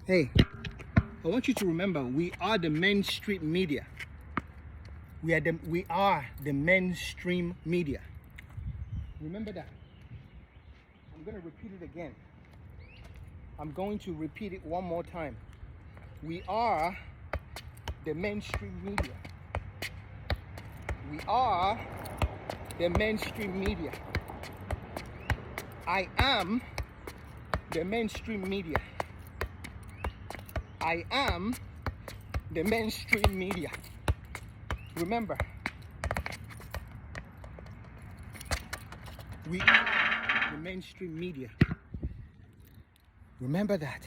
Hey, I want you to remember, we are the mainstream media. We are the mainstream media. Remember that. I'm going to repeat it again. I'm going to repeat it one more time. We are the mainstream media. We are the mainstream media. I am the mainstream media. I am the mainstream media. Remember, we are the mainstream media. Remember that.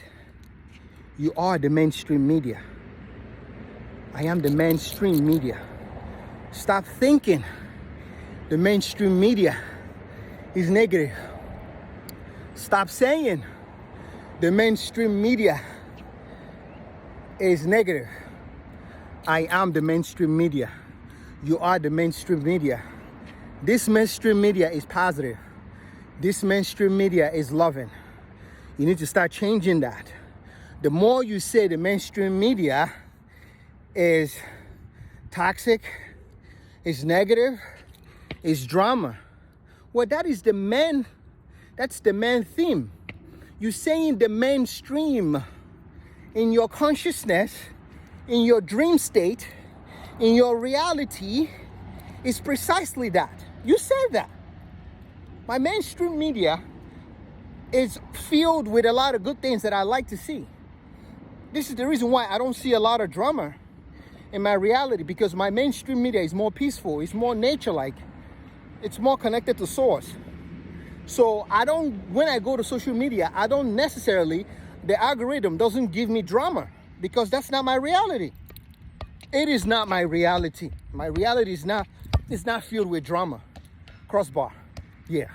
You are the mainstream media. I am the mainstream media. Stop thinking the mainstream media is negative. Stop saying the mainstream media is negative. I am the mainstream media. You are the mainstream media. This mainstream media is positive. This mainstream media is loving. You need to start changing that. The more you say the mainstream media is toxic, is negative, is drama, well, that's the main theme. You're saying the mainstream in your consciousness, in your dream state, in your reality is precisely that. You said that. My mainstream media is filled with a lot of good things that I like to see. This is the reason why I don't see a lot of drama in my reality, because my mainstream media is more peaceful, it's more nature-like, it's more connected to source. So when I go to social media, I don't necessarily, the algorithm doesn't give me drama, because that's not my reality. It is not my reality. My reality is not filled with drama. Crossbar. Yeah.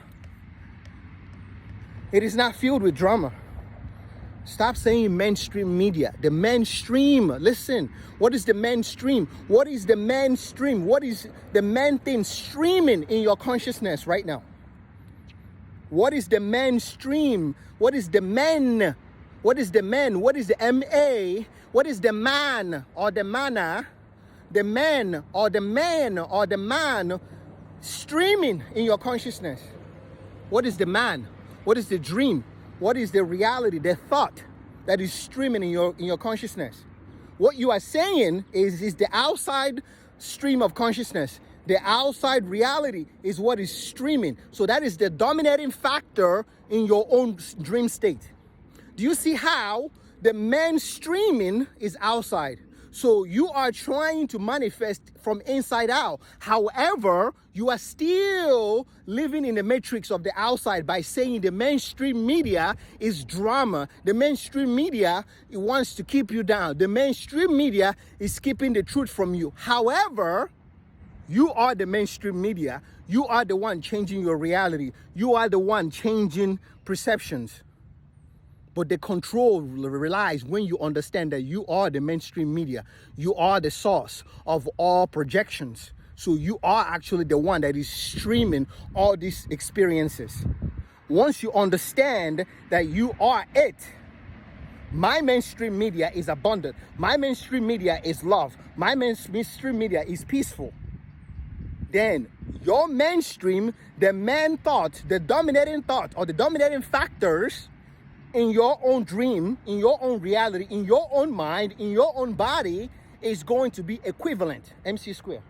It is not filled with drama. Stop saying mainstream media. The mainstream. Listen. What is the mainstream? What is the mainstream? What is the main thing streaming in your consciousness right now? What is the mainstream? What is the men? What is the men? What is the MA? What is the man or the manna? The man or the man or the man streaming in your consciousness? What is the man? What is the dream? What is the reality, the thought that is streaming in your consciousness? What you are saying is the outside stream of consciousness. The outside reality is what is streaming. So that is the dominating factor in your own dream state. Do you see how the mainstreaming is outside? So you are trying to manifest from inside out. However, you are still living in the matrix of the outside by saying the mainstream media is drama. The mainstream media, it wants to keep you down. The mainstream media is keeping the truth from you. However, you are the mainstream media. You are the one changing your reality. You are the one changing perceptions. But the control relies when you understand that you are the mainstream media. You are the source of all projections. So you are actually the one that is streaming all these experiences. Once you understand that you are it, my mainstream media is abundant. My mainstream media is love. My mainstream media is peaceful. Then your mainstream, the main thought, the dominating thought or the dominating factors in your own dream, in your own reality, in your own mind, in your own body is going to be equivalent, MC square.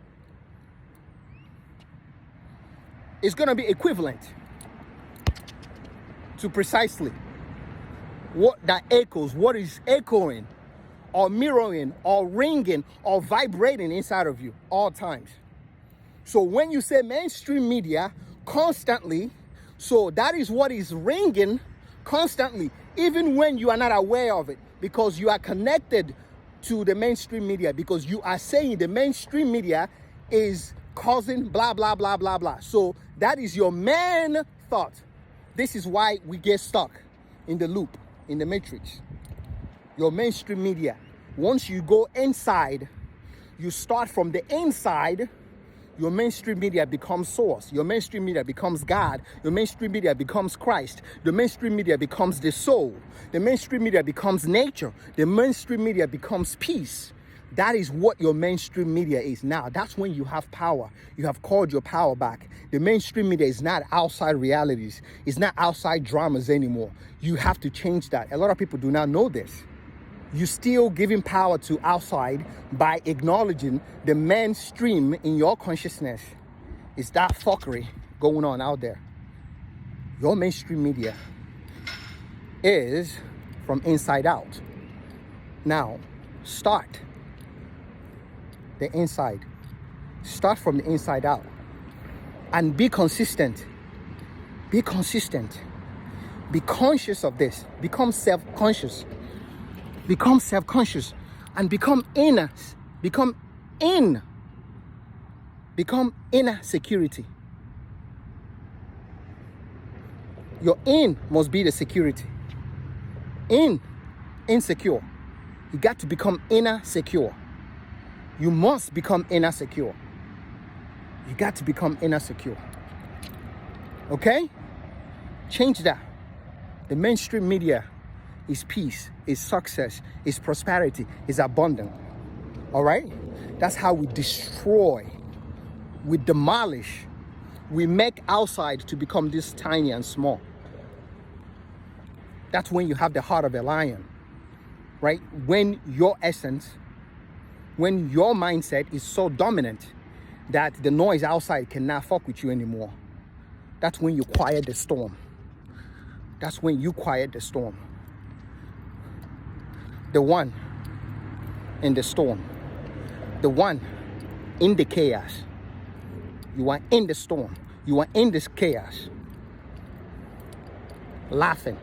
It's going to be equivalent to precisely what that echoes, what is echoing or mirroring or ringing or vibrating inside of you all times. So when you say mainstream media constantly, so that is what is ringing constantly, even when you are not aware of it, because you are connected to the mainstream media, because you are saying the mainstream media is causing blah, blah, blah, blah, blah. So that is your main thought. This is why we get stuck in the loop, in the matrix. Your mainstream media. Once you go inside, you start from the inside, Your mainstream media becomes source. Your mainstream media becomes God. Your mainstream media becomes Christ. The mainstream media becomes the soul. The mainstream media becomes nature. The mainstream media becomes peace. That is what your mainstream media is now. That's when you have power. You have called your power back. The mainstream media is not outside realities. It's not outside dramas anymore. You have to change that. A lot of people do not know this. You're still giving power to outside by acknowledging the mainstream in your consciousness. It's that fuckery going on out there. Your mainstream media is from inside out. Now, start the inside. Start from the inside out. And be consistent. Be consistent. Be conscious of this. Become self-conscious. Become self-conscious and become inner security. Your in must be the security. Insecure. You got to become inner secure. You must become inner secure. You got to become inner secure. Okay? Change that. The mainstream media is peace, is success, is prosperity, is abundant. All right? That's how we destroy, we demolish, we make outside to become this tiny and small. That's when you have the heart of a lion, right? When your essence, when your mindset is so dominant that the noise outside cannot fuck with you anymore. That's when you quiet the storm. That's when you quiet the storm. The one in the storm, the one in the chaos. You are in the storm. You are in this chaos, laughing.